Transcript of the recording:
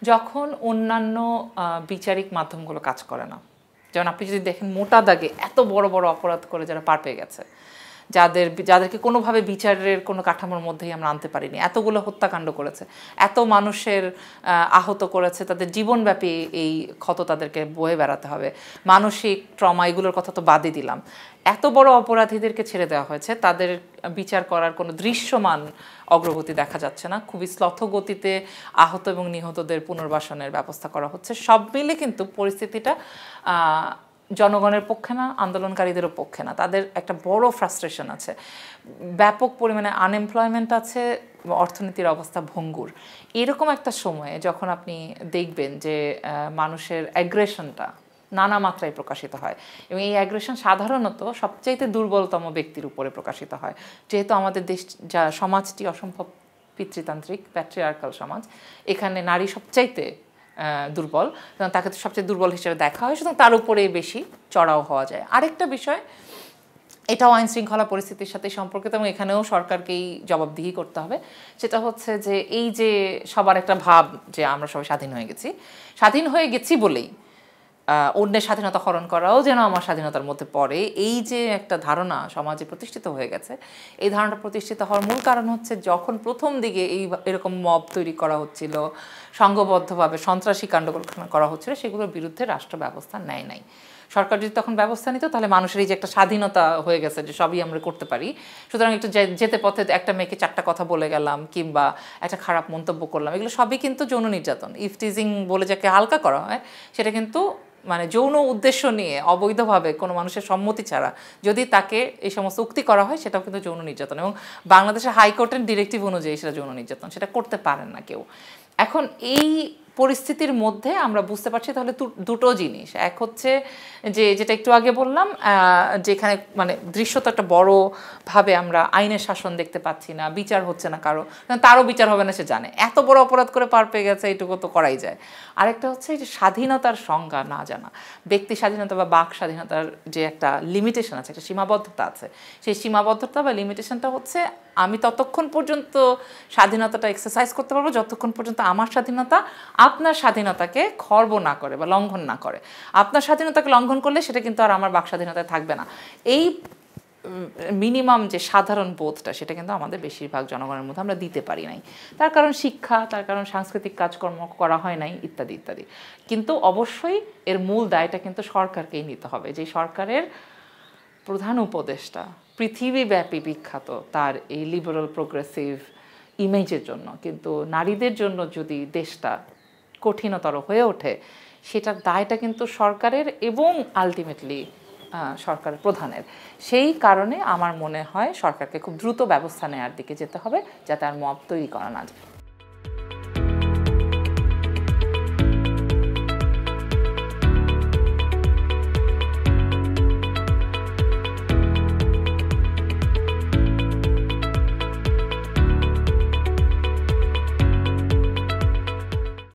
যখন অন্যান্য বিচারিক মাধ্যমগুলো কাজ করে না। যেমন আপনি যদি দেখেন মোটা দাগে এত বড় বড় অপরাধ করে যারা পার পেয়ে গেছে, যাদেরকে কোনোভাবে বিচারের কোনো কাঠামোর মধ্যেই আমরা আনতে পারিনি, এতগুলো হত্যাকাণ্ড করেছে, এত মানুষের আহত করেছে, তাদের জীবনব্যাপী এই ক্ষত তাদেরকে বয়ে বেড়াতে হবে, মানসিক ট্রমা, এগুলোর কথা তো বাদই দিলাম। এত বড় অপরাধীদেরকে ছেড়ে দেওয়া হয়েছে, তাদের বিচার করার কোনো দৃশ্যমান অগ্রগতি দেখা যাচ্ছে না। খুবই শ্লথ গতিতে আহত এবং নিহতদের পুনর্বাসনের ব্যবস্থা করা হচ্ছে। সব মিলে কিন্তু পরিস্থিতিটা জনগণের পক্ষে না, আন্দোলনকারীদেরও পক্ষে না। তাদের একটা বড় ফ্রাস্ট্রেশন আছে, ব্যাপক পরিমাণে আনএমপ্লয়মেন্ট আছে, অর্থনীতির অবস্থা ভঙ্গুর। এরকম একটা সময়ে যখন আপনি দেখবেন যে মানুষের অ্যাগ্রেশনটা নানা মাত্রায় প্রকাশিত হয়, এবং এই অ্যাগ্রেশন সাধারণত সবচাইতে দুর্বলতম ব্যক্তির উপরে প্রকাশিত হয়। যেহেতু আমাদের সমাজটি অসম্ভব পিতৃতান্ত্রিক, প্যাট্রিয়ার্কাল সমাজ, এখানে নারী সবচাইতে দুর্বল, এবং তাকে তো সবচেয়ে দুর্বল হিসেবে দেখা হয়, সুতরাং তার উপরে বেশি চড়াও হওয়া যায়। আরেকটা বিষয়, এটাও আইন শৃঙ্খলা পরিস্থিতির সাথে সম্পর্কিত, এবং এখানেও সরকারকেই জবাবদিহি করতে হবে। সেটা হচ্ছে যে এই যে সবার একটা ভাব যে আমরা সবাই স্বাধীন হয়ে গেছি বলেই অন্যের স্বাধীনতা হরণ করাও যেন আমার স্বাধীনতার মধ্যে পড়ে, এই যে একটা ধারণা সমাজে প্রতিষ্ঠিত হয়ে গেছে, এই ধারণাটা প্রতিষ্ঠিত হওয়ার মূল কারণ হচ্ছে যখন প্রথম দিকে এরকম মব তৈরি করা হচ্ছিল, সংঘবদ্ধভাবে সন্ত্রাসী কাণ্ড করা হচ্ছিল, সেগুলোর বিরুদ্ধে রাষ্ট্র ব্যবস্থা নেয় নাই। সরকার যদি তখন ব্যবস্থা নিত, তাহলে মানুষের এই যে একটা স্বাধীনতা হয়ে গেছে যে সবই আমরা করতে পারি, সুতরাং একটু যেতে পথে একটা মেয়েকে 4টা কথা বলে গেলাম কিংবা একটা খারাপ মন্তব্য করলাম, এগুলো সবই কিন্তু যৌন নির্যাতন। ইফটিজিং বলে যাকে হালকা করা হয়, সেটা কিন্তু মানে যৌন উদ্দেশ্য নিয়ে অবৈধভাবে কোনো মানুষের সম্মতি ছাড়া যদি তাকে এই সমস্ত উক্তি করা হয়, সেটাও কিন্তু যৌন নির্যাতন, এবং বাংলাদেশের হাইকোর্টের ডিরেক্টিভ অনুযায়ী সেটা যৌন নির্যাতন, সেটা করতে পারেন না কেউ। এখন এই পরিস্থিতির মধ্যে আমরা বুঝতে পারছি তাহলে দুটো জিনিস। এক হচ্ছে যে যেটা একটু আগে বললাম, যেখানে মানে দৃশ্যত একটা বড়ভাবে আমরা আইনের শাসন দেখতে পাচ্ছি না, বিচার হচ্ছে না কারো, তারও বিচার হবে না সে জানে, এত বড় অপরাধ করে পার পেয়ে গেছে, এইটুকু তো করাই যায়। আরেকটা হচ্ছে যে স্বাধীনতার সংজ্ঞা না জানা, ব্যক্তি স্বাধীনতা বা বাক স্বাধীনতার যে একটা লিমিটেশন আছে, একটা সীমাবদ্ধতা আছে, সেই সীমাবদ্ধতা বা লিমিটেশনটা হচ্ছে আমি ততক্ষণ পর্যন্ত স্বাধীনতাটা এক্সারসাইজ করতে পারবো যতক্ষণ পর্যন্ত আমার স্বাধীনতা আপনার স্বাধীনতাকে খর্ব না করে বা লঙ্ঘন না করে। আপনার স্বাধীনতাকে লঙ্ঘন করলে সেটা কিন্তু আর আমার বাক স্বাধীনতায় থাকবে না। এই মিনিমাম যে সাধারণ বোধটা, সেটা কিন্তু আমাদের বেশিরভাগ জনগণের মধ্যে আমরা দিতে পারি নাই। তার কারণ শিক্ষা, তার কারণ সাংস্কৃতিক কাজকর্ম করা হয় নাই, ইত্যাদি ইত্যাদি। কিন্তু অবশ্যই এর মূল দায়টা কিন্তু সরকারকেই নিতে হবে। যে সরকারের প্রধান উপদেষ্টা পৃথিবীব্যাপী বিখ্যাত তার এই লিবারাল প্রোগ্রেসিভ ইমেজের জন্য, কিন্তু নারীদের জন্য যদি দেশটা কঠিনতর হয়ে ওঠে, সেটার দায়টা কিন্তু সরকারের এবং আলটিমেটলি সরকারের প্রধানের। সেই কারণে আমার মনে হয় সরকারকে খুব দ্রুত ব্যবস্থা নেওয়ার দিকে যেতে হবে, যাতে আর মব তৈরি করা না যায়।